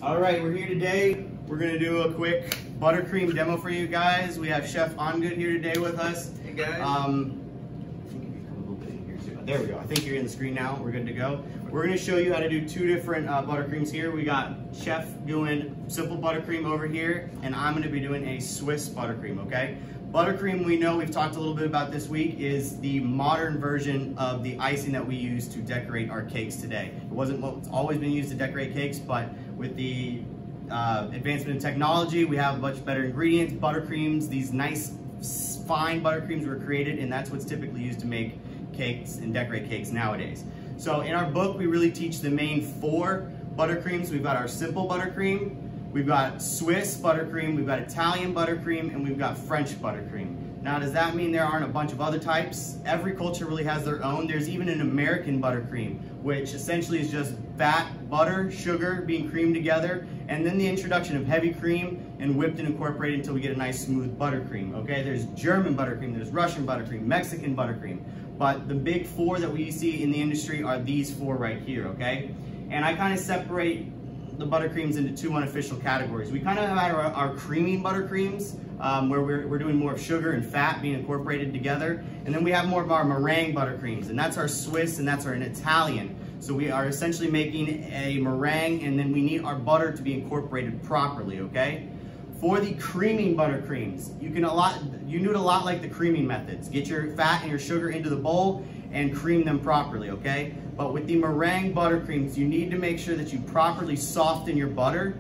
All right, we're here today. We're gonna do a quick buttercream demo for you guys. We have Chef Ongood here today with us. Hey guys. I think if you come a little bit in here too. There we go. I think you're in the screen now. We're good to go. We're gonna show you how to do two different buttercreams here. We got Chef doing simple buttercream over here, and I'm gonna be doing a Swiss buttercream, okay? Buttercream, we know, we've talked a little bit about this week, is the modern version of the icing that we use to decorate our cakes today. It wasn't what's always been used to decorate cakes, but with the advancement in technology, we have much better ingredients. Buttercreams, these nice fine buttercreams were created, and that's what's typically used to make cakes and decorate cakes nowadays. So in our book, we really teach the main 4 buttercreams. We've got our simple buttercream, we've got Swiss buttercream, we've got Italian buttercream, and we've got French buttercream. Now, does that mean there aren't a bunch of other types? Every culture really has their own. There's even an American buttercream, which essentially is just fat, butter, sugar being creamed together, and then the introduction of heavy cream and whipped and incorporated until we get a nice smooth buttercream, okay? There's German buttercream, there's Russian buttercream, Mexican buttercream, but the big 4 that we see in the industry are these 4 right here, okay? And I kind of separate the buttercreams into 2 unofficial categories. We kind of have our creaming buttercreams, where we're doing more of sugar and fat being incorporated together. And then we have more of our meringue buttercreams, and that's our Swiss and that's our Italian. So we are essentially making a meringue, and then we need our butter to be incorporated properly, okay? For the creaming buttercreams, you do it a lot like the creaming methods. Get your fat and your sugar into the bowl and cream them properly, okay? But with the meringue buttercreams, you need to make sure that you properly soften your butter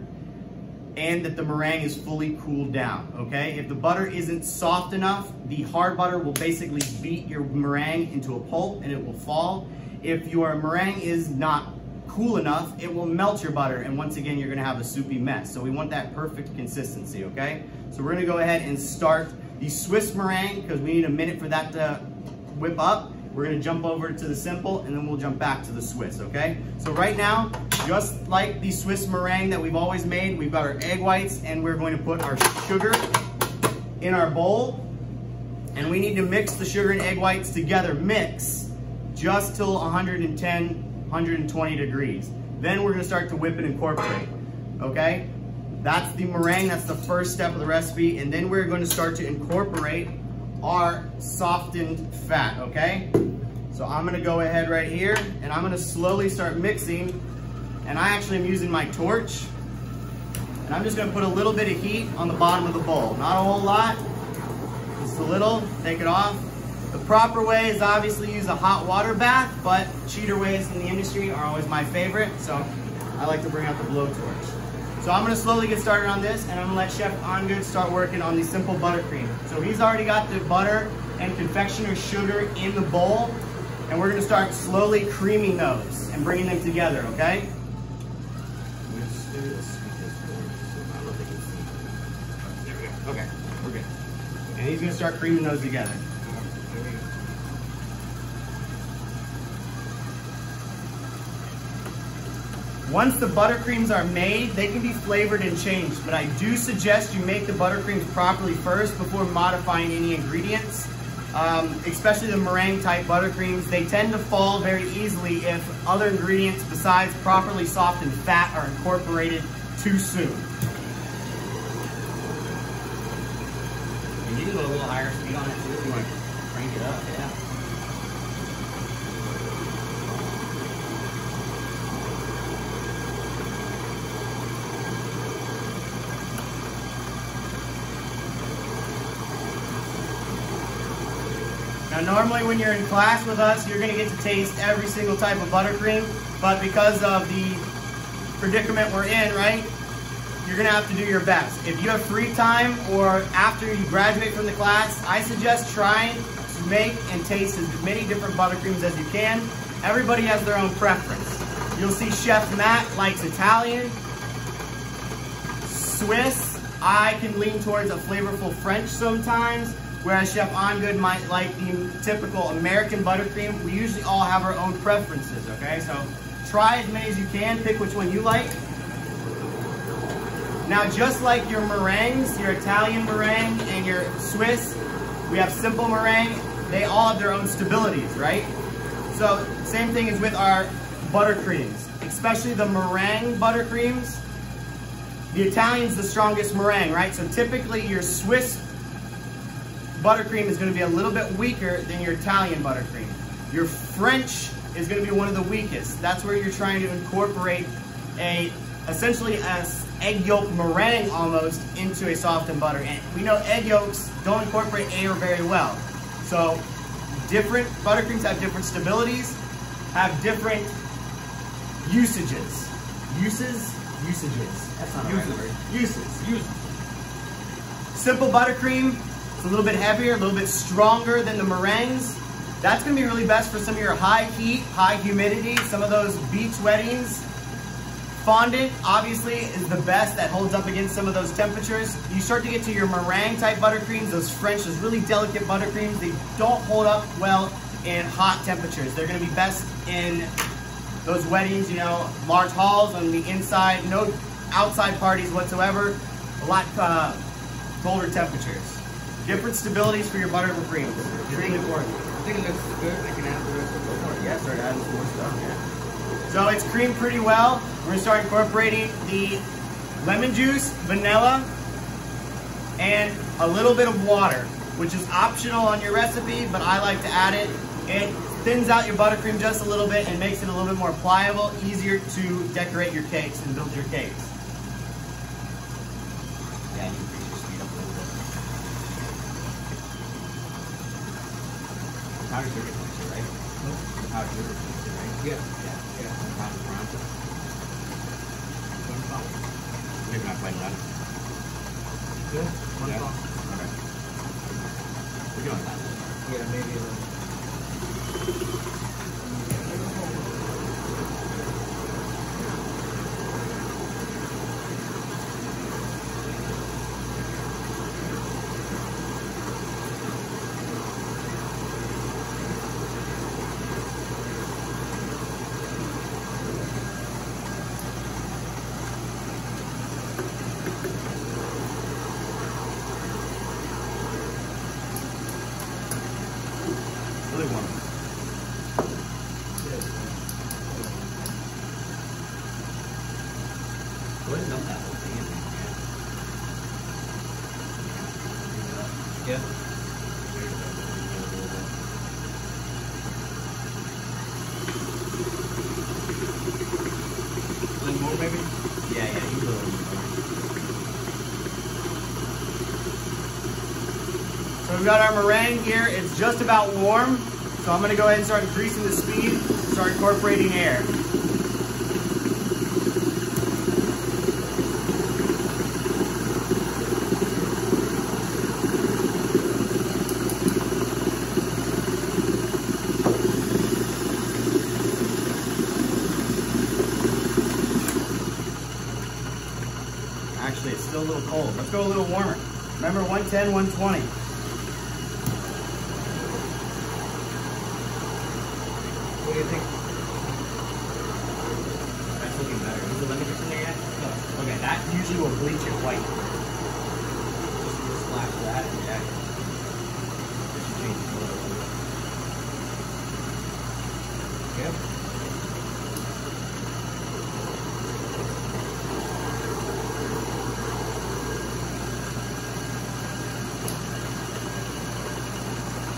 and that the meringue is fully cooled down, okay? If the butter isn't soft enough, the hard butter will basically beat your meringue into a pulp and it will fall. If your meringue is not cool enough, it will melt your butter, and once again, you're gonna have a soupy mess. So we want that perfect consistency, okay? So we're gonna go ahead and start the Swiss meringue because we need a minute for that to whip up. We're gonna jump over to the simple, and then we'll jump back to the Swiss, okay? So right now, just like the Swiss meringue that we've always made, we've got our egg whites, and we're going to put our sugar in our bowl, and we need to mix the sugar and egg whites together. Mix just till 110, 120 degrees. Then we're gonna start to whip and incorporate, okay? That's the meringue, that's the first step of the recipe, and then we're gonna start to incorporate our softened fat, okay? So I'm gonna go ahead right here, and I'm gonna slowly start mixing, and I actually am using my torch, and I'm just gonna put a little bit of heat on the bottom of the bowl. Not a whole lot, just a little, take it off. The proper way is obviously use a hot water bath, but cheater ways in the industry are always my favorite, so I like to bring out the blowtorch. So I'm gonna slowly get started on this, and I'm gonna let Chef Ongood start working on the simple buttercream. So he's already got the butter and confectioner sugar in the bowl, and we're gonna start slowly creaming those and bringing them together, okay? Okay, we're good. And he's gonna start creaming those together. Once the buttercreams are made, they can be flavored and changed, but I do suggest you make the buttercreams properly first before modifying any ingredients. Especially the meringue type buttercreams, they tend to fall very easily if other ingredients besides properly softened fat are incorporated too soon. And you can go a little higher speed on it too if you want to crank it up, yeah. Now normally when you're in class with us, you're gonna get to taste every single type of buttercream, but because of the predicament we're in, right, you're gonna have to do your best. If you have free time or after you graduate from the class, I suggest trying to make and taste as many different buttercreams as you can. Everybody has their own preference. You'll see Chef Matt likes Italian, Swiss. I can lean towards a flavorful French sometimes, whereas Chef Ongood might like the typical American buttercream. We usually all have our own preferences, okay? So try as many as you can, pick which one you like. Now, just like your meringues, your Italian meringue and your Swiss, we have simple meringue. They all have their own stabilities, right? So same thing is with our buttercreams, especially the meringue buttercreams. the Italian's the strongest meringue, right? So typically your Swiss buttercream is gonna be a little bit weaker than your Italian buttercream. Your French is gonna be one of the weakest. That's where you're trying to incorporate essentially an egg yolk meringue almost into a softened butter. And we know egg yolks don't incorporate air very well. So different buttercreams have different stabilities, have different usages. Usages? That's not a right word. Uses. Simple buttercream, it's a little bit heavier, a little bit stronger than the meringues. That's gonna be really best for some of your high heat, high humidity, some of those beach weddings. Fondant, obviously, is the best that holds up against some of those temperatures. You start to get to your meringue type buttercreams, those French, those really delicate buttercreams, they don't hold up well in hot temperatures. They're gonna be best in those weddings, you know, large halls on the inside, no outside parties whatsoever, a lot colder temperatures. Different stabilities for your buttercreams. Extremely important. I think it looks good. I can add the rest of the more. Yeah, start adding some more stuff, yeah. So it's creamed pretty well. We're gonna start incorporating the lemon juice, vanilla, and a little bit of water, which is optional on your recipe, but I like to add it. It thins out your buttercream just a little bit and makes it a little bit more pliable, easier to decorate your cakes and build your cakes. Yeah, you increase your speed up a little bit. Powdered sugar mixer, right? Powdered sugar mixer, right? Yeah. Maybe not quite done. Good. Yeah. Okay. We're doing that. Yeah, maybe a little. Really warm. Go ahead and dump that whole thing in there. Yeah. A little more, maybe? Yeah, you do a little more. So we've got our meringue here. It's just about warm. So I'm gonna go ahead and start increasing the speed, start incorporating air. Actually, it's still a little cold. Let's go a little warmer. Remember 110, 120. What do you think? That's looking better. Is the lemon juice in there yet? No. Okay, that usually will bleach it white. Just a splash of that, and yeah. That should change the color a little bit. Yeah.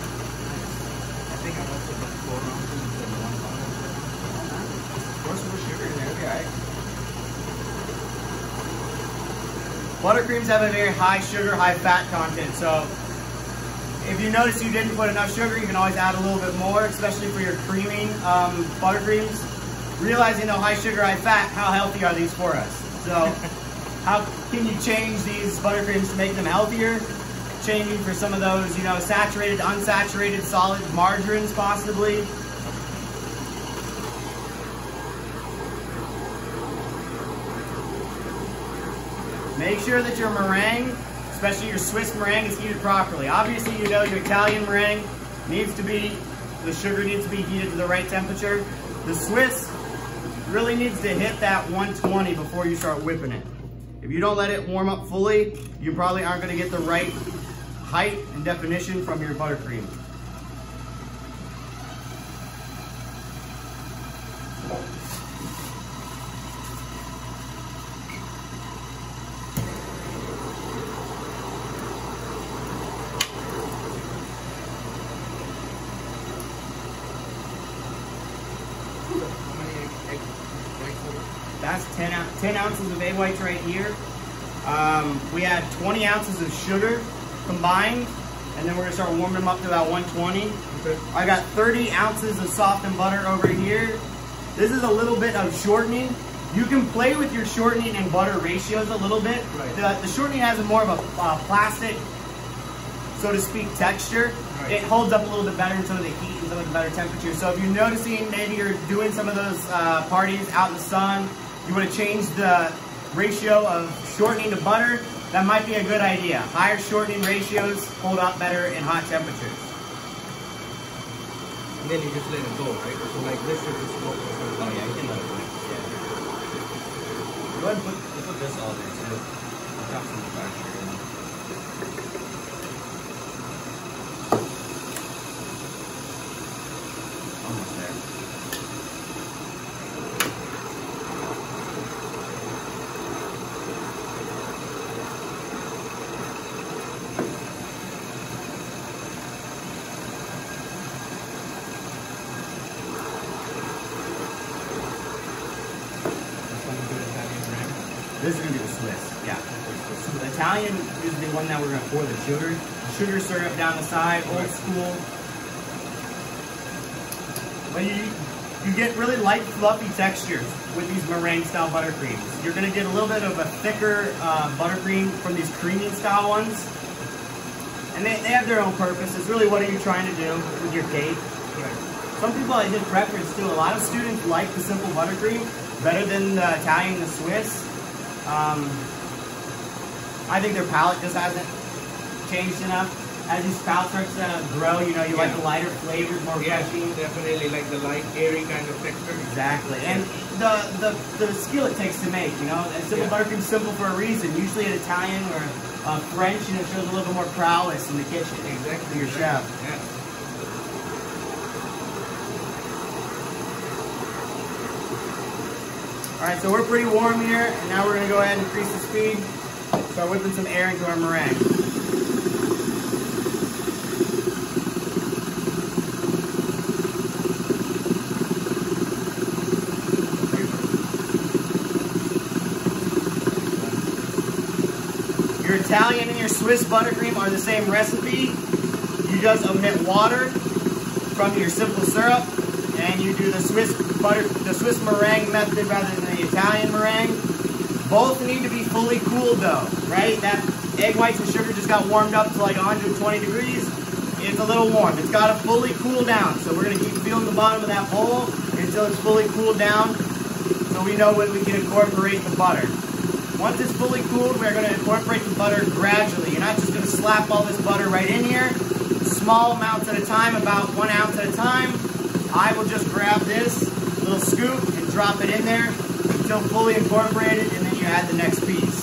I think I must have put 4 ounces instead of 1 bottle. Pour some more sugar in there, it'll be alright. Buttercreams have a very high sugar, high fat content, so if you notice you didn't put enough sugar, you can always add a little bit more, especially for your creaming buttercreams. Realizing though high sugar, high fat, how healthy are these for us? So how can you change these buttercreams to make them healthier? Changing for some of those, you know, saturated, unsaturated, solid margarines possibly. Make sure that your meringue, especially your Swiss meringue, is heated properly. Obviously, you know your Italian meringue needs to be, the sugar needs to be heated to the right temperature. The Swiss really needs to hit that 120 before you start whipping it. If you don't let it warm up fully, you probably aren't going to get the right height and definition from your buttercream. How many egg whites over? That's 10 ounces of egg whites right here. We had 20 ounces of sugar combined, and then we're gonna start warming them up to about 120. Okay. I got 30 ounces of softened butter over here. This is a little bit of shortening. You can play with your shortening and butter ratios a little bit. Right. The shortening has a more of a plastic, so to speak, texture. Right. It holds up a little bit better in some of the heat and some of the better temperatures. So if you're noticing maybe you're doing some of those parties out in the sun, you want to change the ratio of shortening to butter, that might be a good idea. Higher shortening ratios hold up better in hot temperatures. And then you just let it go, right? So like this is the smoke. Oh yeah, you can let it go. Yeah. Go ahead and put this all there too. I'll drop some of the sugar in. Almost there. This is going to be the Swiss, yeah. So the Italian is the one that we're going to pour the sugar syrup down the side, old school. But you get really light, fluffy textures with these meringue style buttercreams. You're going to get a little bit of a thicker buttercream from these creamy style ones. And they have their own purpose. It's really what are you trying to do with your cake. Some people, I did preference too. A lot of students like the simple buttercream better than the Italian and the Swiss. I think their palate just hasn't changed enough. As these palate starts to grow, you know, you like the lighter flavors, more refreshing. Definitely like the light, airy kind of texture. Exactly. And the skill it takes to make, you know, and simple buttercream is simple for a reason. Usually an Italian or French, you know, shows a little bit more prowess in the kitchen. Exactly. Your chef. Yeah. All right, so we're pretty warm here, and now we're gonna go ahead and increase the speed. Start whipping some air into our meringue. Your Italian and your Swiss buttercream are the same recipe. You just omit water from your simple syrup, and you do the Swiss meringue method rather than the Italian meringue. Both need to be fully cooled though, right? That egg whites and sugar just got warmed up to like 120 degrees. It's a little warm. It's got to fully cool down. So we're gonna keep feeling the bottom of that bowl until it's fully cooled down, so we know when we can incorporate the butter. Once it's fully cooled, we're gonna incorporate the butter gradually. You're not just gonna slap all this butter right in here. Small amounts at a time, about 1 ounce at a time. I will just grab this little scoop and drop it in there until fully incorporated, and then you add the next piece.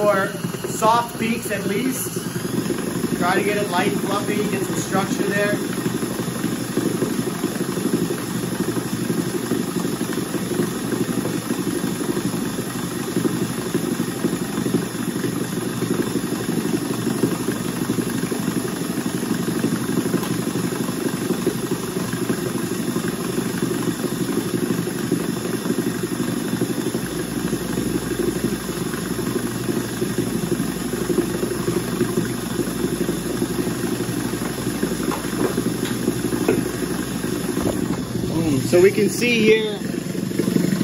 for soft peaks at least. Try to get it light and fluffy, get some structure there. So we can see here,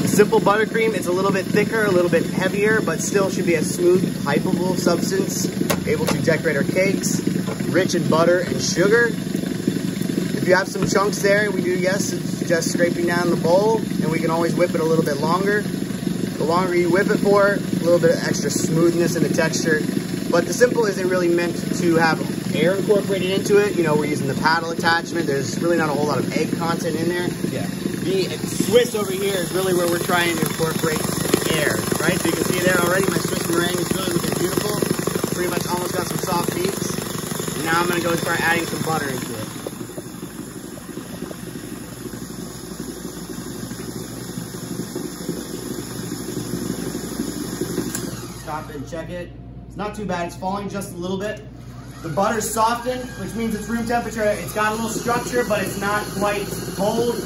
simple buttercream, it's a little bit thicker, a little bit heavier, but still should be a smooth, hypeable substance, able to decorate our cakes, rich in butter and sugar. If you have some chunks there, we do, yes, it's just scraping down the bowl, and we can always whip it a little bit longer. The longer you whip it for, a little bit of extra smoothness in the texture. But the simple isn't really meant to have air incorporated into it. You know, we're using the paddle attachment. There's really not a whole lot of egg content in there. Yeah. The Swiss over here is really where we're trying to incorporate air, right? So you can see there already, my Swiss meringue is really looking beautiful. Pretty much almost got some soft peaks. And now I'm gonna go and start adding some butter into it. Stop it and check it. It's not too bad, it's falling just a little bit. The butter's softened, which means it's room temperature. It's got a little structure, but it's not quite cold.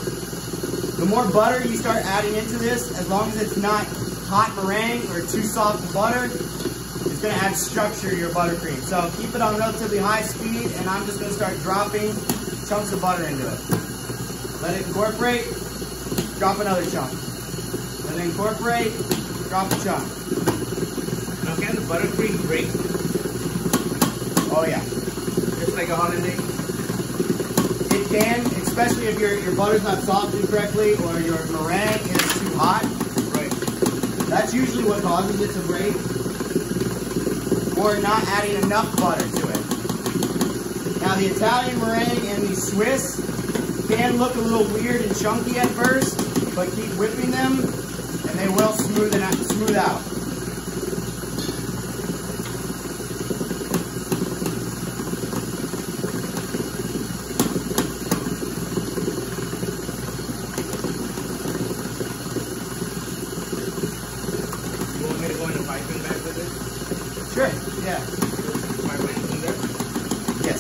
The more butter you start adding into this, as long as it's not hot meringue or too soft butter, it's gonna add structure to your buttercream. So keep it on relatively high speed, and I'm just gonna start dropping chunks of butter into it. Let it incorporate, drop another chunk. Let it incorporate, drop a chunk. Now can the buttercream break? Oh yeah. Just like a holiday? It can, especially if your butter's not softened correctly or your meringue is too hot. Right. That's usually what causes it to break. Or not adding enough butter to it. Now the Italian meringue and the Swiss can look a little weird and chunky at first, but keep whipping them and they will smooth out. Sure, yeah. My way in there? Yes.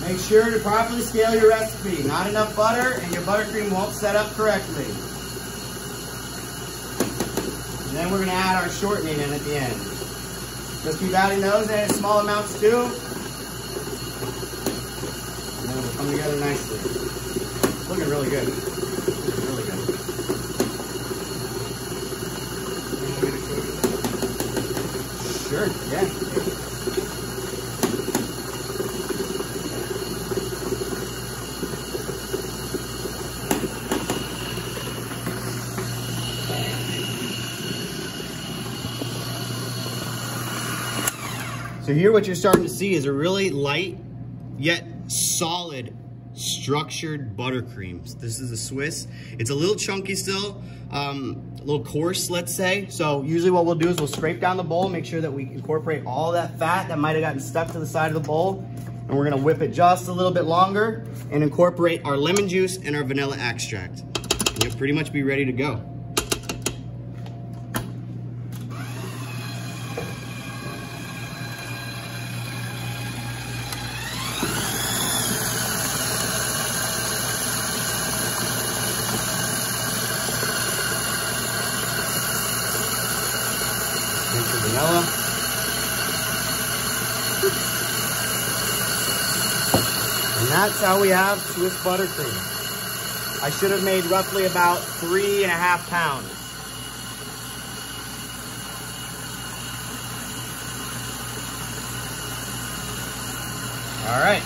Make sure to properly scale your recipe. Not enough butter and your buttercream won't set up correctly. And then we're going to add our shortening in at the end. Just keep adding those in small amounts too. And then it'll come together nicely. It's looking really good. It's really good. Sure, yeah. So here what you're starting to see is a really light, yet solid, structured buttercream. This is a Swiss. It's a little chunky still, a little coarse, let's say. So usually what we'll do is we'll scrape down the bowl, make sure that we incorporate all that fat that might have gotten stuck to the side of the bowl. And we're gonna whip it just a little bit longer and incorporate our lemon juice and our vanilla extract. And you'll pretty much be ready to go. Vanilla. And that's how we have Swiss buttercream. I should have made roughly about 3.5 pounds. All right.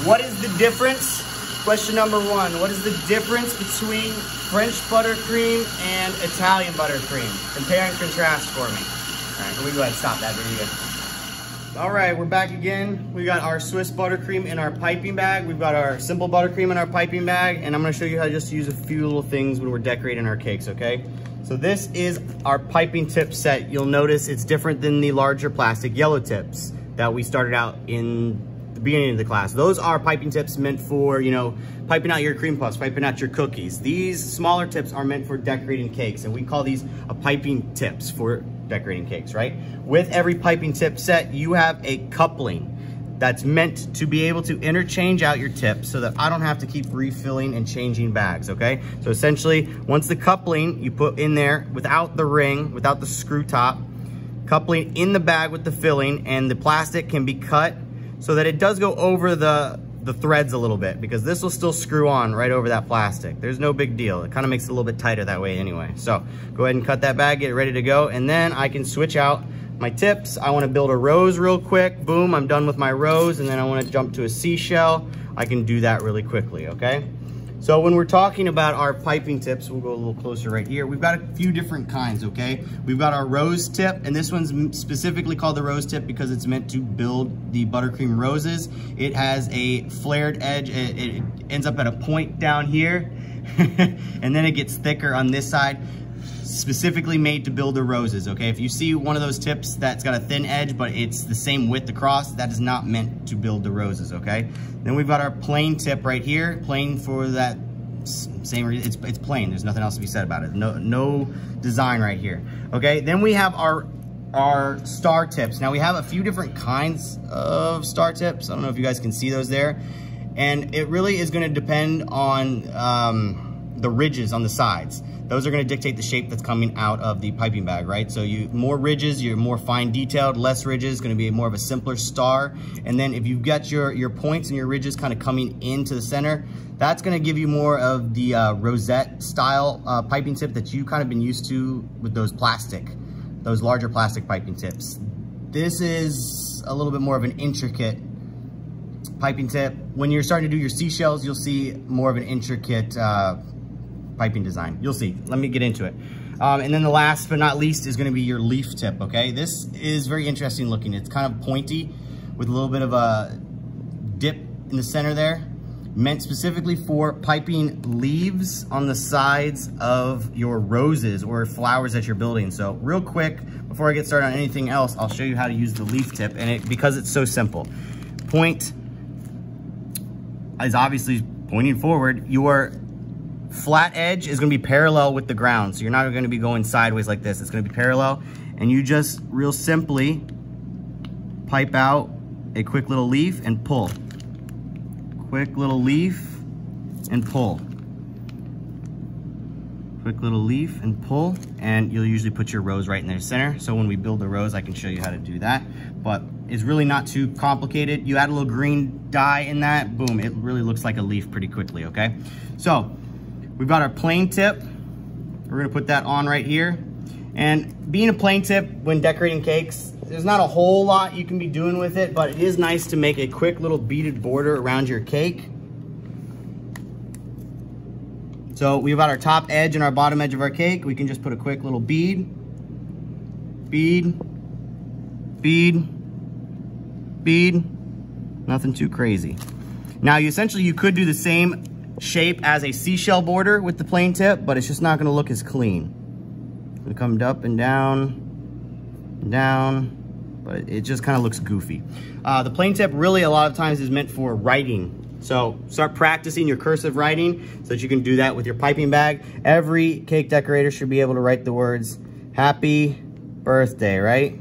What is the difference? Question number one, what is the difference between French buttercream and Italian buttercream? Compare and contrast for me. All right, let me go ahead and stop that video. All right, we're back again. We got our Swiss buttercream in our piping bag. We've got our simple buttercream in our piping bag, and I'm gonna show you how to just use a few little things when we're decorating our cakes, okay? So this is our piping tip set. You'll notice it's different than the larger plastic yellow tips that we started out in the beginning of the class. Those are piping tips meant for, you know, piping out your cream puffs, piping out your cookies. These smaller tips are meant for decorating cakes, and we call these a piping tips for decorating cakes, right? With every piping tip set, you have a coupling that's meant to be able to interchange out your tips so that I don't have to keep refilling and changing bags, okay? So essentially, once the coupling you put in there without the ring, without the screw top, coupling in the bag with the filling, and the plastic can be cut so that it does go over the threads a little bit, because this will still screw on right over that plastic. There's no big deal. It kind of makes it a little bit tighter that way anyway. So go ahead and cut that bag, get it ready to go, and then I can switch out my tips. I want to build a rose real quick. Boom, I'm done with my rose, and then I want to jump to a seashell. I can do that really quickly, okay? So when we're talking about our piping tips, we'll go a little closer right here. We've got a few different kinds, okay? We've got our rose tip, and this one's specifically called the rose tip because it's meant to build the buttercream roses. It has a flared edge. It ends up at a point down here, and then it gets thicker on this side. Specifically made to build the roses, okay? If you see one of those tips that's got a thin edge, but it's the same width across, that is not meant to build the roses, okay? Then we've got our plain tip right here, plain for that same reason. It's plain, there's nothing else to be said about it. No design right here, okay? Then we have our star tips. Now we have a few different kinds of star tips. I don't know if you guys can see those there. And it really is gonna depend on the ridges on the sides. Those are gonna dictate the shape that's coming out of the piping bag, right? So more ridges, you're more fine detailed, less ridges, gonna be more of a simpler star. And then if you've got your points and your ridges kind of coming into the center, that's gonna give you more of the rosette style piping tip that you've kind of been used to with those larger plastic piping tips. This is a little bit more of an intricate piping tip. When you're starting to do your seashells, you'll see more of an intricate piping design. You'll see. Let me get into it. And then the last but not least is going to be your leaf tip, okay? This is very interesting looking. It's kind of pointy with a little bit of a dip in the center there. Meant specifically for piping leaves on the sides of your roses or flowers that you're building. So real quick, before I get started on anything else, I'll show you how to use the leaf tip, and because it's so simple. Point is obviously pointing forward. Your flat edge is gonna be parallel with the ground. So you're not gonna be going sideways like this. It's gonna be parallel. And you just real simply pipe out a quick little leaf and pull. Quick little leaf and pull. Quick little leaf and pull. And you'll usually put your rose right in their center. So when we build the rose, I can show you how to do that. But it's really not too complicated. You add a little green dye in that, boom, it really looks like a leaf pretty quickly, okay? So, we've got our plain tip. We're gonna put that on right here. And being a plain tip when decorating cakes, there's not a whole lot you can be doing with it, but it is nice to make a quick little beaded border around your cake. So we've got our top edge and our bottom edge of our cake. We can just put a quick little bead, bead, bead, bead. Nothing too crazy. Now you could do the same shape as a seashell border with the plain tip, but it's just not going to look as clean. It's going to come up and down, but it just kind of looks goofy. The plain tip really a lot of times is meant for writing. So start practicing your cursive writing so that you can do that with your piping bag. Every cake decorator should be able to write the words happy birthday, right?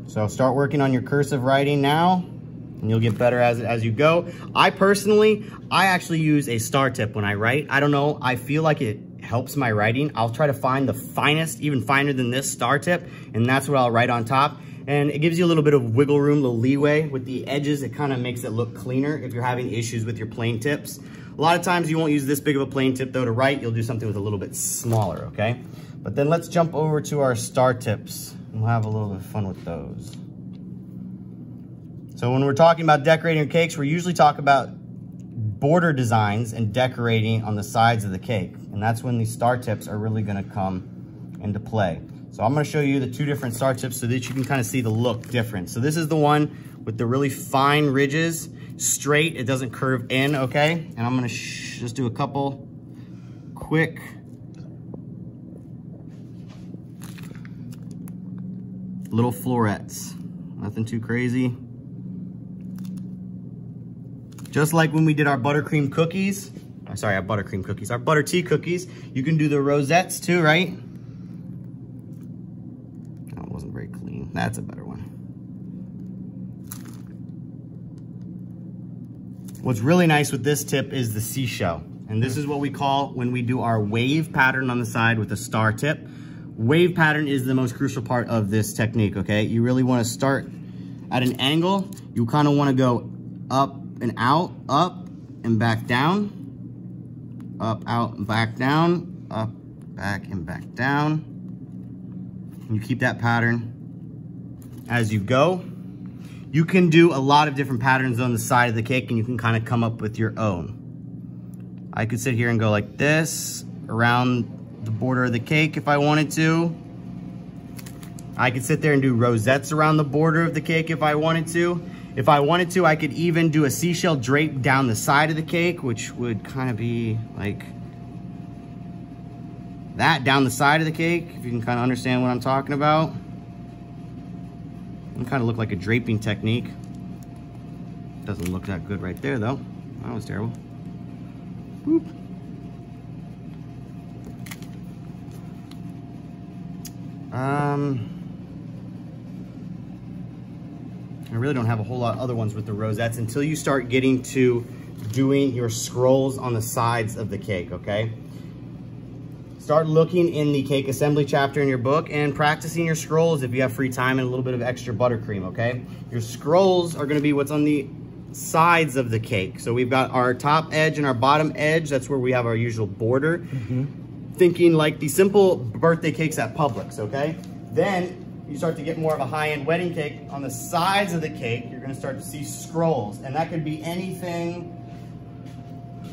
So start working on your cursive writing now, and you'll get better as you go. I actually use a star tip when I write. I don't know, I feel like it helps my writing. I'll try to find the finest, even finer than this star tip, and that's what I'll write on top. And it gives you a little bit of wiggle room, a little leeway with the edges. It kind of makes it look cleaner if you're having issues with your plain tips. A lot of times you won't use this big of a plain tip though to write. You'll do something with a little bit smaller, okay? But then let's jump over to our star tips. We'll have a little bit of fun with those. So when we're talking about decorating your cakes, we usually talk about border designs and decorating on the sides of the cake. And that's when these star tips are really gonna come into play. So I'm gonna show you the two different star tips so that you can kind of see the look different. So this is the one with the really fine ridges, straight, it doesn't curve in, okay? And I'm gonna just do a couple quick little florets. Nothing too crazy. Just like when we did our buttercream cookies, sorry, our buttercream cookies, our butter tea cookies, you can do the rosettes too, right? Oh, it wasn't very clean. That's a better one. What's really nice with this tip is the seashell. And this is what we call when we do our wave pattern on the side with a star tip. Wave pattern is the most crucial part of this technique, okay? You really wanna start at an angle. You kinda wanna go up and out, up and back down, up, out, and back down, up, back, and back down. And you keep that pattern as you go. You can do a lot of different patterns on the side of the cake and you can kind of come up with your own. I could sit here and go like this around the border of the cake if I wanted to. I could sit there and do rosettes around the border of the cake if I wanted to. If I wanted to, I could even do a seashell drape down the side of the cake, which would kind of be like that down the side of the cake, if you can kind of understand what I'm talking about. It kind of look like a draping technique. Doesn't look that good right there though. That was terrible. Boop. I really don't have a whole lot of other ones with the rosettes until you start getting to doing your scrolls on the sides of the cake, okay? Start looking in the cake assembly chapter in your book and practicing your scrolls if you have free time and a little bit of extra buttercream, okay? Your scrolls are gonna be what's on the sides of the cake. So we've got our top edge and our bottom edge. That's where we have our usual border. Thinking like the simple birthday cakes at Publix, okay? Then you start to get more of a high-end wedding cake. On the sides of the cake, you're gonna start to see scrolls. And that could be anything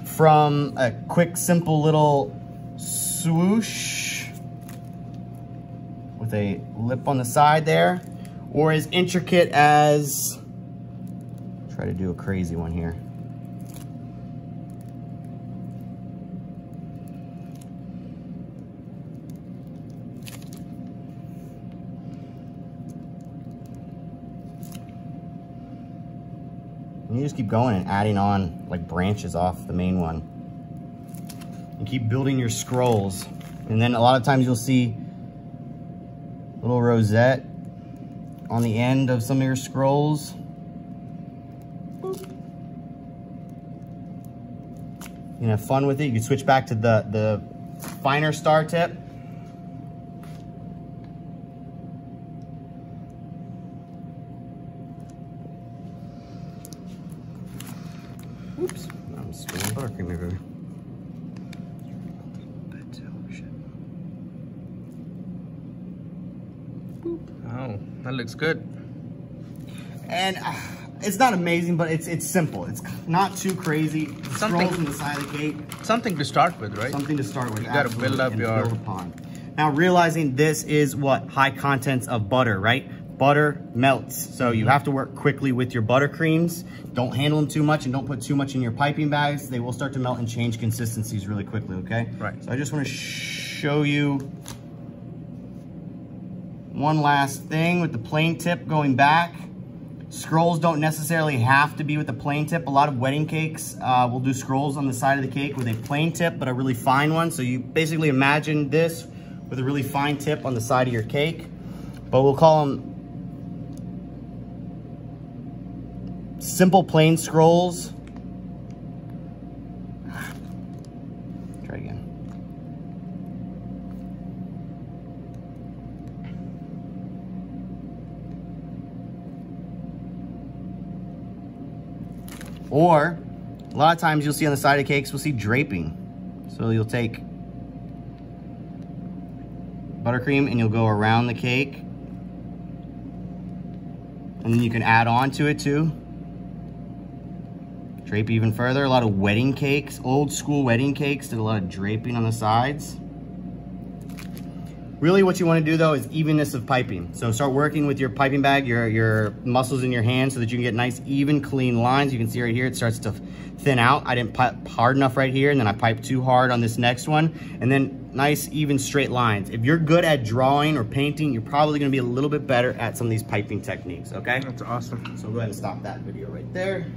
from a quick, simple little swoosh with a lip on the side there, or as intricate as, try to do a crazy one here. And you just keep going and adding on like branches off the main one. And keep building your scrolls. And then a lot of times you'll see a little rosette on the end of some of your scrolls. Boop. You can have fun with it. You can switch back to the finer star tip. Oops, I'm spilling buttercream everywhere. Oh, that looks good. And it's not amazing, but it's simple. It's not too crazy. Scrolls on the side of the cake. Something to start with, right? Something to start with. You gotta build up your... build upon. Now realizing this is what? High contents of butter, right? Butter melts. So you have to work quickly with your buttercreams. Don't handle them too much and don't put too much in your piping bags. They will start to melt and change consistencies really quickly, okay? Right. So I just want to show you one last thing with the plain tip going back. Scrolls don't necessarily have to be with the plain tip. A lot of wedding cakes will do scrolls on the side of the cake with a plain tip, but a really fine one. So you basically imagine this with a really fine tip on the side of your cake, but we'll call them simple plain scrolls. Try again. Or A lot of times you'll see on the side of cakes, we'll see draping. So you'll take buttercream and you'll go around the cake. And then you can add on to it too. Drape even further. A lot of wedding cakes, old school wedding cakes, did a lot of draping on the sides. Really what you want to do though is evenness of piping. So start working with your piping bag, your muscles in your hand so that you can get nice, even, clean lines. You can see right here, it starts to thin out. I didn't pipe hard enough right here, and then I piped too hard on this next one. And then nice, even, straight lines. If you're good at drawing or painting, you're probably gonna be a little bit better at some of these piping techniques, okay? That's awesome. So go ahead and stop that video right there.